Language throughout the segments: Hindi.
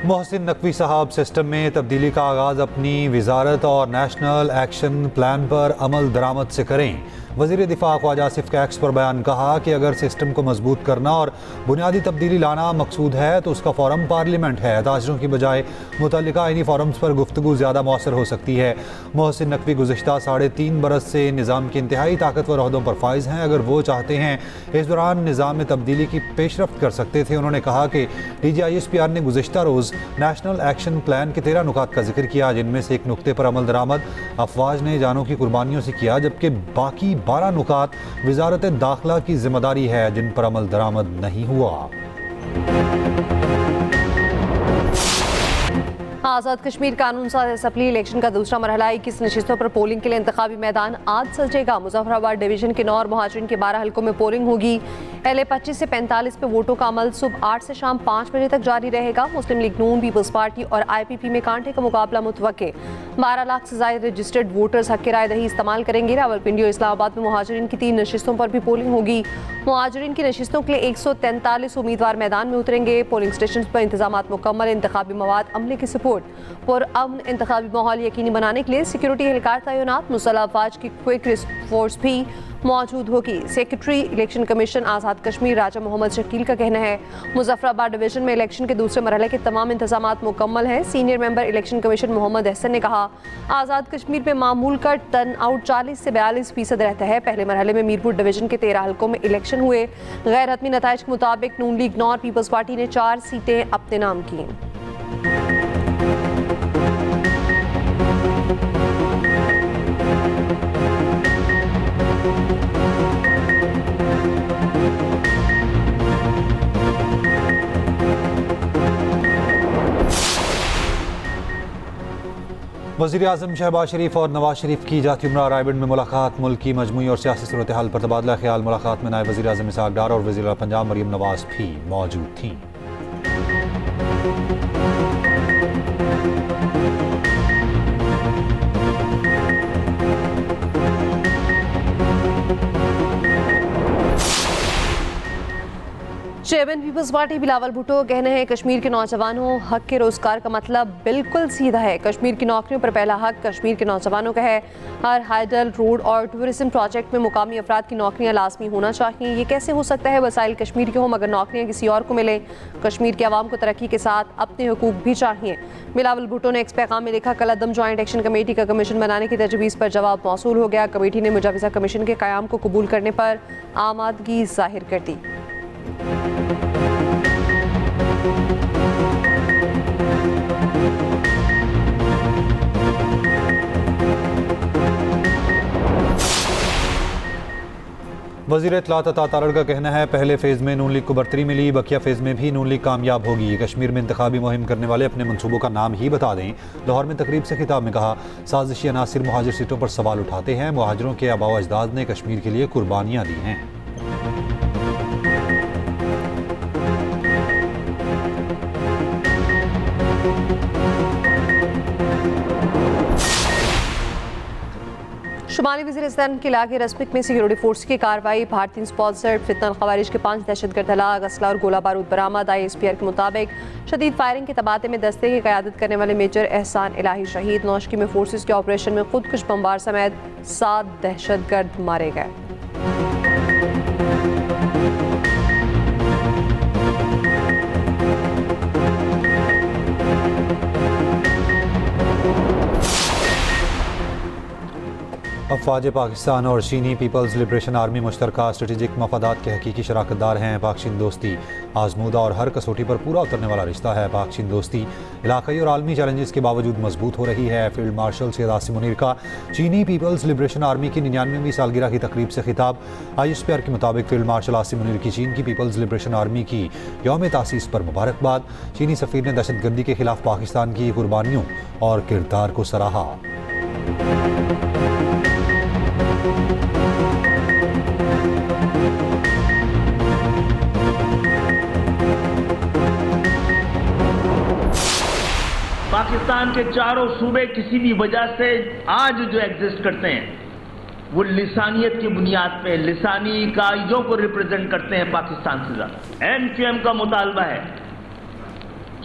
मोहसिन नकवी साहब सिस्टम में तब्दीली का आगाज़ अपनी वजारत और नेशनल एक्शन प्लान पर अमल दरामद से करें। वज़ीर दिफा ख्वाजा आसिफ का एक्स पर बयान कहा कि अगर सिस्टम को मजबूत करना और बुनियादी तब्दीली लाना मकसूद है तो उसका फ़ोरम पार्लियामेंट है। ताजरों की बजाय मुतल्लिका इन्हीं फ़ोरम्स पर गुफ्तगू ज़्यादा मौसर हो सकती है। मोहसिन नकवी गुज़िश्ता 3.5 बरस से निज़ाम के इंतहाई ताकतवर ओहदों पर फाइज हैं। अगर वो चाहते हैं इस दौरान निज़ाम में तब्दीली की पेशरफ्त कर सकते थे। उन्होंने कहा कि DGISPR ने गुज़िश्ता रोज़ नेशनल एक्शन प्लान के 13 नुकात का जिक्र किया, जिनमें से एक नुक्ते पर अमल दरामद अफवाज ने जानों की कुर्बानियों से किया, जबकि बाकी 12 नुकात वजारत दाखिला की जिम्मेदारी है जिन पर अमल दरामद नहीं हुआ। आज़ाद कश्मीर कानून साज असम्बली इलेक्शन का दूसरा मरहला 21 नशिस्तों पर पोलिंग के लिए इंतखाबी मैदान आज सजेगा। मुजफ्फराबाद डिवीजन के 9 और मुहाजिरीन के 12 हल्कों में पोलिंग होगी। LA 25 से 45 पे वोटों का अमल सुबह 8 से शाम 5 बजे तक जारी रहेगा। मुस्लिम लीग नून, पीपल्स पार्टी और IPP में कांटे का मुकाबला मुतवक्के। 12 लाख से ज्यादा रजिस्टर्ड वोटर्स हक राय दही इस्तेमाल करेंगे। रावलपिंडी और इस्लामाबाद में मुहाजिरीन की 3 नशिस्तों पर भी पोलिंग होगी। मुहाजिरीन की नशिस्तों के लिए 143 उम्मीदवार मैदान में उतरेंगे। पोलिंग स्टेशन पर इंतजाम मुकम्मल। इंतखाबी मवाद अमले की सपोर्ट पर अमन इंतखाबी माहौल यकीनी बनाने के लिए सिक्योरिटी एहलकार तैनात। मुसल्लह अफवाज की क्विक रिस्पॉन्स फोर्स भी मौजूद होगी। Secretary election commission Azad Kashmir राजा मोहम्मद शकील का कहना है मुजफ्फराबाद डिवीजन में इलेक्शन के दूसरे मरहले के तमाम इंतजाम मुकम्मल हैं। Senior member election commission Mohammad Ahsan ने कहा आज़ाद कश्मीर में मामूल का टर्न आउट 40 से 42% रहता है। पहले मरहले में मीरपुर डिवीजन के 13 हल्कों में इलेक्शन हुए। गैर हतमी नताइज के मुताबिक नून लीग 9 और पीपल्स पार्टी ने 4 सीटें अपने नाम की। वज़ीर आज़म शहबाज शरीफ और नवाज शरीफ की जाती उम्रा रायबंड में मुलाकात। मुल्क की मजमूई और सियासी सूरत हाल पर तबादला ख्याल। मुलाकात में नायब वज़ीर आज़म इसहाक डार और वज़ीर आला पंजाब मरियम नवाज भी मौजूद थीं। Chairman Peoples Party Bilawal Bhutto का कहना है कश्मीर के नौजवानों हक के रोजगार का मतलब बिल्कुल सीधा है। कश्मीर की नौकरियों पर पहला हक कश्मीर के नौजवानों का है। हर हाइडल रोड और टूरिज्म प्रोजेक्ट में मुकामी अफराद की नौकरियां लाजमी होना चाहिए। ये कैसे हो सकता है वसाइल कश्मीर के हों मगर नौकरियां किसी और को मिले। कश्मीर के आवाम को तरक्की के साथ अपने हुकूक भी चाहिए। बिलावल भुट्टो ने एक पैगाम में लिखा कल अदम ज्वाइंट एक्शन कमेटी का कमीशन बनाने की तजवीज़ पर जवाब मौसूल हो गया। कमेटी ने मुजव्वज़ा कमीशन के क़याम को कबूल करने पर आमादगी जाहिर कर दी। वज़ीर इत्तलात अता तारड़ का कहना है पहले फेज़ में नून लीग को बरतरी मिली, बकिया फेज़ में भी नून लीग कामयाब होगी। कश्मीर में इंतखाबी मुहिम करने वाले अपने मनसूबों का नाम ही बता दें। लाहौर में तकरीब से खिताब में कहा साजिशी अनासिर मुहाजिर सीटों पर सवाल उठाते हैं। मुहाजिरों के आबा अजदाद ने कश्मीर के लिए कुर्बानियाँ दी हैं। शुमाली वज़ीरिस्तान के इलाके रस्मिक में सिक्योरिटी फोर्स की कार्रवाई। भारतीय स्पॉन्सर्ड फितनल खवारिज के 5 दहशतगर्द हलाक। असला और गोला बारूद बरामद। ISPR के मुताबिक शदीद फायरिंग के तबादले में दस्ते की क़यादत करने वाले मेजर एहसान इलाही शहीद। नौशकी में फोर्सेस के ऑपरेशन में खुदकुश बमबार समेत 7 दहशतगर्द मारे गए। अफवाज पाकिस्तान और चीनी पीपल्स लिबरेशन आर्मी मुश्तरका स्ट्रेटेजिक मफादात के हकीकी शराकतदार हैं। पाक चीन दोस्ती आजमूदा और हर कसौटी पर पूरा उतरने वाला रिश्ता है। पाक चीन दोस्ती इलाकाई और आलमी चैलेंजेस के बावजूद मजबूत हो रही है। फील्ड मार्शल सैयद आसिम मुनीर का चीनी पीपल्स लिबरेशन आर्मी की 99वीं सालगिरह की तकरीब से खिताब। ISPR के मुताबिक फील्ड मार्शल आसिम मुनीर की चीन की पीपल्स लिबरेशन आर्मी की यौम तासीस पर मुबारकबाद। चीनी सफ़ीर ने दहशतगर्दी के खिलाफ पाकिस्तान की कुर्बानियों और किरदार को सराहा। पाकिस्तान के चारों सूबे किसी भी वजह से आज जो एग्जिस्ट करते हैं वो लिसानियत की बुनियाद पे लिसानी इकाइयों को रिप्रेजेंट करते हैं पाकिस्तान से ज्यादा। NQM का मुतालबा है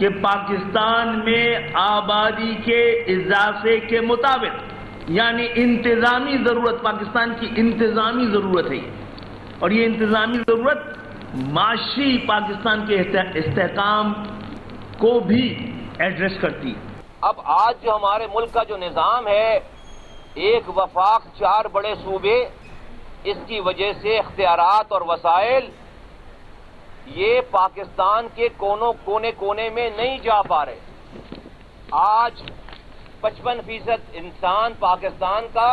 कि पाकिस्तान में आबादी के इजाफे के मुताबिक यानी इंतजामी जरूरत, पाकिस्तान की इंतजामी जरूरत है और ये इंतजामी जरूरत माशी पाकिस्तान के इस्तेहकाम को भी एड्रेस करती है। अब आज जो हमारे मुल्क का जो निज़ाम है, एक वफाक 4 बड़े सूबे, इसकी वजह से इख्तियारात और वसाइल ये पाकिस्तान के कोने कोने में नहीं जा पा रहे। आज 55% इंसान पाकिस्तान का,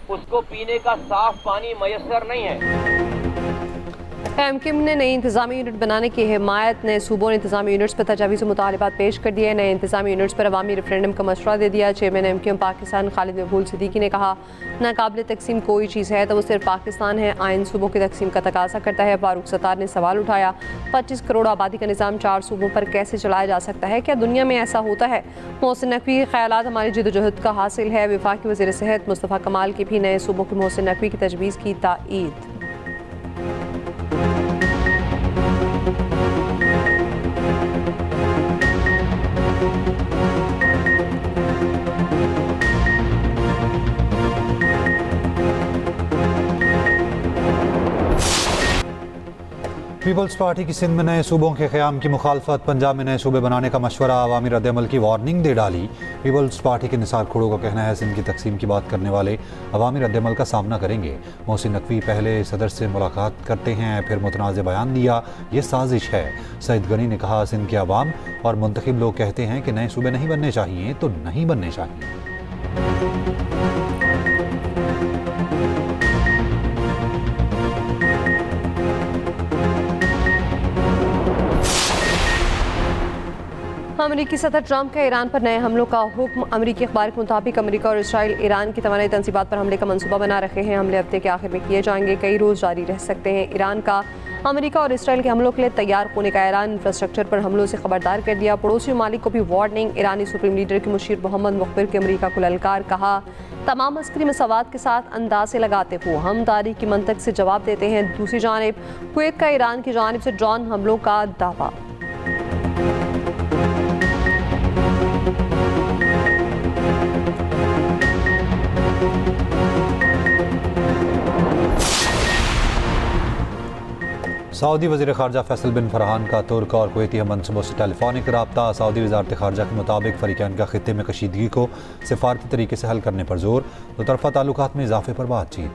उसको पीने का साफ पानी मयसर नहीं है। एमक्यूएम ने नई इंतजामी यूनिट बनाने की हिमायत। नए सूबों ने इंतजामी यूनिट्स पर तजावीज़ मुतालिबात पेश कर दिए। नए इंतजामी यूनिट्स पर अवामी रेफरेंडम का मशवरा दे दिया। चेयरमैन एमक्यूएम पाकिस्तान खालिद महबूब सिद्दीकी ने कहा, नाकाबिल तकसीम कोई चीज़ है तो वो सिर्फ पाकिस्तान है। आइन सूबों की तकसीम का तकाजा करता है। फारूक सत्तार ने सवाल उठाया, 25 करोड़ आबादी का निज़ाम 4 सूबों पर कैसे चलाया जा सकता है? क्या दुनिया में ऐसा होता है? मोहसिन नकवी के ख्यालात हमारी जिद्दोजहद का हासिल है। वफाकी वज़ीर सेहत मुस्तफ़ा कमाल की भी नए सूबों की मोहसिन नकवी की तजवीज़ की ताईद। पीपल्स पार्टी की सिंध में नए सूबों के क़याम की मुखालफत। पंजाब में नए सूबे बनाने का मशवरा। अवामी रद्द-ए-अमल की वार्निंग दे डाली। पीपल्स पार्टी के निसार खोड़ो का कहना है, सिंध की तकसीम की बात करने वाले अवामी रद्द-ए-अमल का सामना करेंगे। मोहसिन नकवी पहले सदर से मुलाकात करते हैं, फिर मुतनाज़ बयान दिया, ये साजिश है। सईद गनी ने कहा, सिंध के अवाम और मुंतखब लोग कहते हैं कि नए सूबे नहीं बनने चाहिए तो नहीं बनने चाहिए। अमरीकी सदर ट्रंप का ईरान पर नए हमलों का हुक्म। अमरीकी अखबार के मुताबिक अमरीका और इसराइल ईरान की तवानाई तंसीबात पर हमले का मंसूबा बना रहे हैं। हमले हफ्ते के आखिर में किए जाएंगे, कई रोज़ जारी रह सकते हैं। ईरान का अमरीका और इसराइल के हमलों के लिए तैयार होने का ईरान इंफ्रास्ट्रक्चर पर हमलों से खबरदार कर दिया। पड़ोसी ममालिक को भी वार्निंग। ईरानी सुप्रीम लीडर के मुशीर मोहम्मद मुखबिर के अमरीका को ललकार। कहा, तमाम अस्करी मसवाद के साथ अंदाजे लगाते हुए हम तारीख की मंतक से जवाब देते हैं। दूसरी जानिब कुवैत का ईरान की जानिब से ड्रोन हमलों का दावा। सऊदी वज़ीर ख़ारजा फैसल बिन फरहान का तुर्क और कुवैती मनसूबों से टेलीफोनिक रब्ता। सऊदी वज़ारत ख़ारजा के मुताबिक फ़रीक़ैन का ख़ित्ते में कशीदगी को सिफारती तरीके से हल करने पर जोर। दो तरफ़ा ताल्लुकात में इजाफ़े पर बातचीत।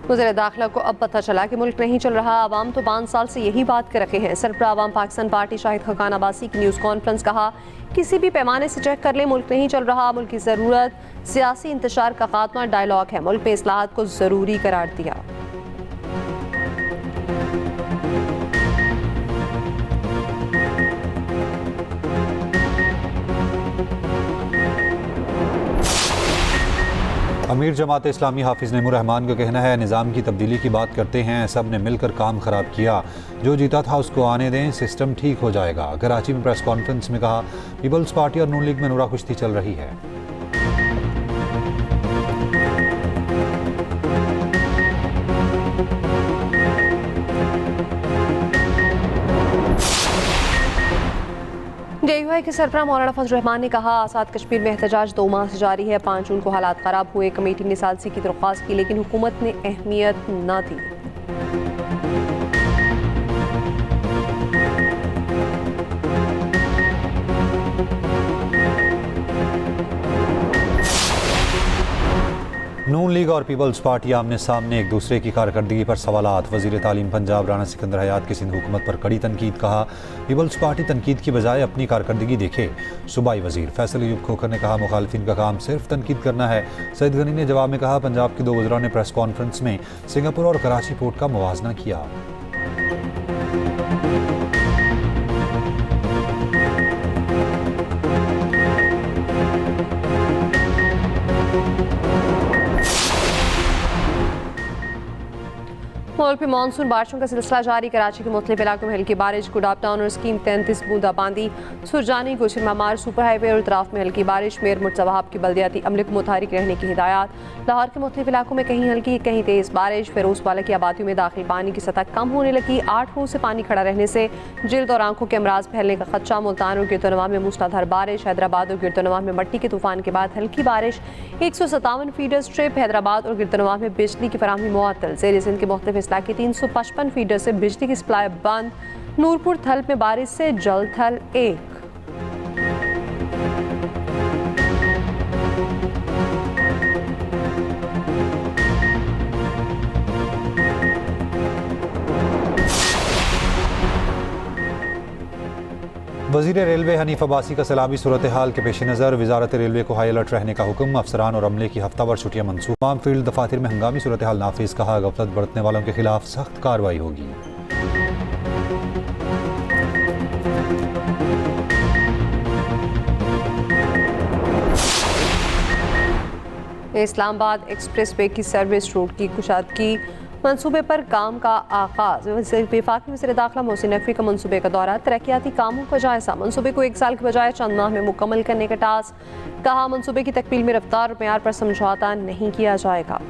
वज़ीर दाखिला को अब पता चला कि मुल्क नहीं चल रहा। आवाम तो 5 साल से यही बात कर रहे हैं। सरबराह आवाम पाकिस्तान पार्टी शाहिद खकान अब्बासी की न्यूज़ कॉन्फ्रेंस। कहा, किसी भी पैमाने से चेक कर ले, मुल्क नहीं चल रहा। मुल्क की ज़रूरत सियासी इंतशार का खात्मा डायलॉग है। मुल्क में इस्लाहात को ज़रूरी करार दिया। अमीर जमात इस्लामी हाफिज़ नईमुर रहमान का कहना है, निज़ाम की तब्दीली की बात करते हैं, सब ने मिलकर काम ख़राब किया, जो जीता था उसको आने दें, सिस्टम ठीक हो जाएगा। कराची में प्रेस कॉन्फ्रेंस में कहा, पीपल्स पार्टी और नून लीग में नूरा कुश्ती चल रही है। जेयूआई के सरबराह मौलाना फजल रहमान ने कहा, आज़ाद कश्मीर में एहतजाज 2 माह से जारी है। 5 जून को हालात ख़राब हुए। कमेटी ने सालसी की दरख्वास्त की लेकिन हुकूमत ने अहमियत न दी। नून लीग और पीपल्स पार्टी आमने सामने एक दूसरे की कारकर्दगी पर सवालात। वज़ीर तालीम पंजाब राना सिकंदर हयात की सिंध हुकूमत पर कड़ी तनकीद। कहा, पीपल्स पार्टी तनकीद की बजाय अपनी कारकर्दगी देखे। सूबाई वज़ीर फैसल अयूब खोखर ने कहा, मुखालिफिन का काम सिर्फ तनकीद करना है। सईद गनी ने जवाब में कहा, पंजाब के 2 वज़रा ने प्रेस कॉन्फ्रेंस में सिंगापुर और कराची पोर्ट का मुवाजना किया। मुल्क में मानसून बारिशों का सिलसिला जारी। कराची के मुख्तलिफ इलाकों में हल्की बारिश। गुडाब टाउन और स्कीम 33 बूंदाबांदी। सुरजानी गुलशन मामार सुपर हाईवे और इतराफ में हल्की बारिश। मेयर मुर्तज़ा वहाब की बल्दियाती अमले को मुतहरिक रहने की हिदायत। लाहौर के मुख्तलिफ इलाकों में कहीं हल्की कहीं तेज़ बारिश। फिरोजवाला की आबादियों में दाखिल पानी की सतह कम होने लगी। 8 फुट से पानी खड़ा रहने से जिल्द और आंखों के अमराज फैलने का खदशा। मुल्तान और गिरदोनवा में मूसलाधार बारिश। हैदराबाद और गिरदोनवा में मट्टी के तूफान के बाद हल्की बारिश। 157 फीडर स्ट्रिप। हैदराबाद और गिरदोनवा में बिजली की फराहमी मुअत्तल। ज़ेर सिंध के मुख्तलिफ इस्लाक़ के 355 फीडर से बिजली की सप्लाई बंद। नूरपुर थल में बारिश से जल थल 1। वज़ीर रेलवे हनीफ अब्बासी का सैलाबी सूरत हाल के पेश नज़र वजारत रेलवे को हाई अलर्ट रहने का हुक्म। अफसरान और अमले की हफ्तावार छुट्टियां मनसूख। तमाम फील्ड दफातर में हंगामी सूरत हाल नाफिज। कहा गफलत बरतने वालों के खिलाफ सख्त कार्रवाई होगी। इस्लामाबाद एक्सप्रेस वे की सर्विस रूट की कुशादगी मंसूबे पर काम का आगाज। वफाकी वज़ीर दाखिला मोहसिन नकवी का मंसूबे का दौरा। तरक्याती कामों का जायजा। मंसूबे को 1 साल के बजाय चंद माह में मुकम्मल करने का टास्क। कहा मंसूबे की तकमील में रफ्तार और मेयार पर समझौता नहीं किया जाएगा।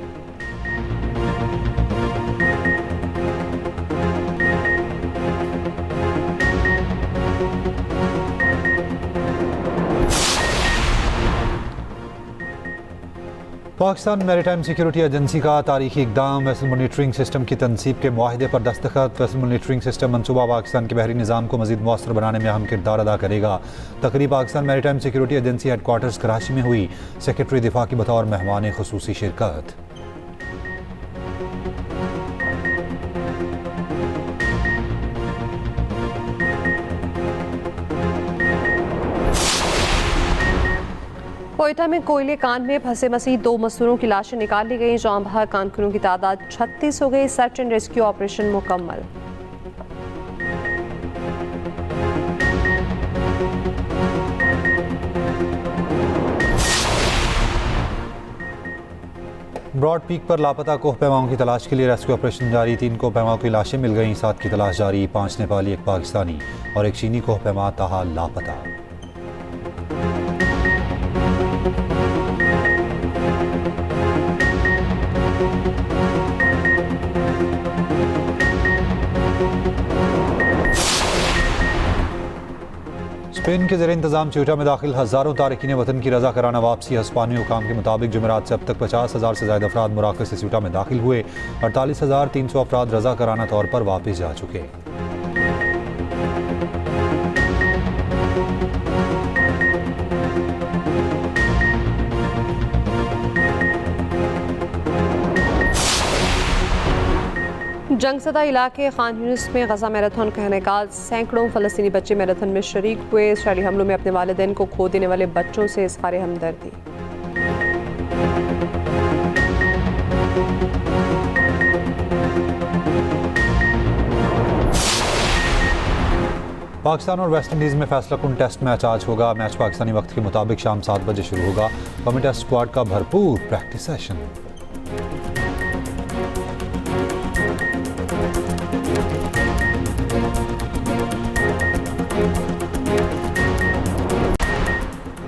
पाकिस्तान मैरीटाइम सिक्योरिटी एजेंसी का तारीखी इकदाम। वेसल मॉनिटरिंग सिस्टम की तनसीब के मुआहदे पर दस्तखत। वेसल मॉनिटरिंग सिस्टम मनसूबा पाकिस्तान के बहरी निज़ाम को मज़ीद मौसर बनाने में अहम किरदार अदा करेगा। तकरीब Pakistan maritime security agency headquarters Karachi में हुई। सेक्रेटरी दिफा की बतौर मेहमान खुसूसी शिरकत। कोयटा में कोयले कान में फंसे मसीह 2 मजदूरों की लाशें निकाल ली गई। जाम बहक कानकुनों की तादाद 36 हो गई। सर्च एंड रेस्क्यू ऑपरेशन मुकम्मल। ब्रॉड पीक पर लापता कोह पैमाओं की तलाश के लिए रेस्क्यू ऑपरेशन जारी। 3 कोह पैमाओं की लाशें मिल गईं। 7 की तलाश जारी। 5 नेपाली, 1 पाकिस्तानी और 1 चीनी कोह पैमा ताहाल लापता। स्पेन के ज़ेरे इंतज़ाम चूटा में दाखिल हज़ारों तारकीन वतन की रजा कराना वापसी। हस्पानी हुकाम के मुताबिक जुमेरात से अब तक 50,000 से ज़्यादा अफराद मुराकज़ से चूटा में दाखिल हुए। 48,300 अफराद रजा कराना तौर पर वापस जा चुके। जंगसदा इलाके खान यूनिस में गजा मैराथन का इनेकाल। सैकड़ों फ़लस्तीनी बच्चे मैराथन में शरीक हुए। इसराइली हमलों में अपने वालिदैन को खो देने वाले बच्चों से इज़हार हमदर्दी। पाकिस्तान और वेस्ट इंडीज़ में फैसला कुन टेस्ट मैच आज होगा। मैच पाकिस्तानी वक्त के मुताबिक शाम 7 बजे शुरू होगा। कौमी टेस्ट स्क्वाड का भरपूर practice session.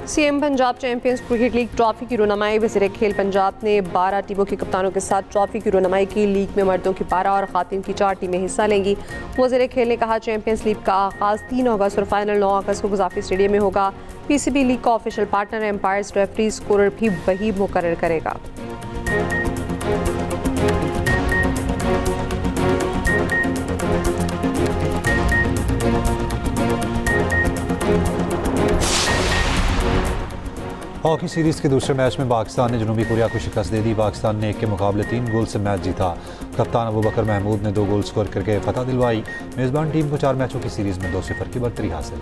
CM Punjab champions cricket league trophy की रुनमाई। वज़ीर खेल पंजाब ने 12 टीमों के कप्तानों के साथ ट्रॉफी की रुनमाई की। लीग में मर्दों की 12 और खातिन की 4 टीमें हिस्सा लेंगी। वज़ीर खेल ने कहा चैंपियंस लीग का आगाज़ 3 अगस्त और फाइनल 9 अगस्त को गजाफी स्टेडियम में होगा। पीसीबी लीग का official partner umpires, referee, scorer भी वही मुकर्रर करेगा। हॉकी सीरीज़ के दूसरे मैच में पाकिस्तान ने जनूबी कोरिया को शिकस्त दे दी। पाकिस्तान ने 1 के मुकाबले 3 गोल से मैच जीता। कप्तान अबू बकर महमूद ने 2 गोल स्कोर करके फतह दिलवाई। मेज़बान टीम को 4 मैचों की सीरीज़ में 2-0 की बढ़तरी हासिल।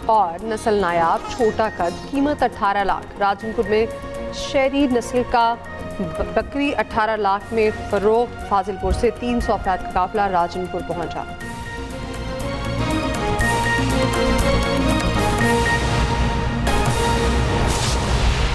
और नस्ल नायाब छोटा कद, कीमत 18 लाख। राजनपुर में शहरी नस्ल का बकरी 18 लाख में फरोख्त। फाजिलपुर से 300 अफराद का काफिला राजनपुर पहुंचा।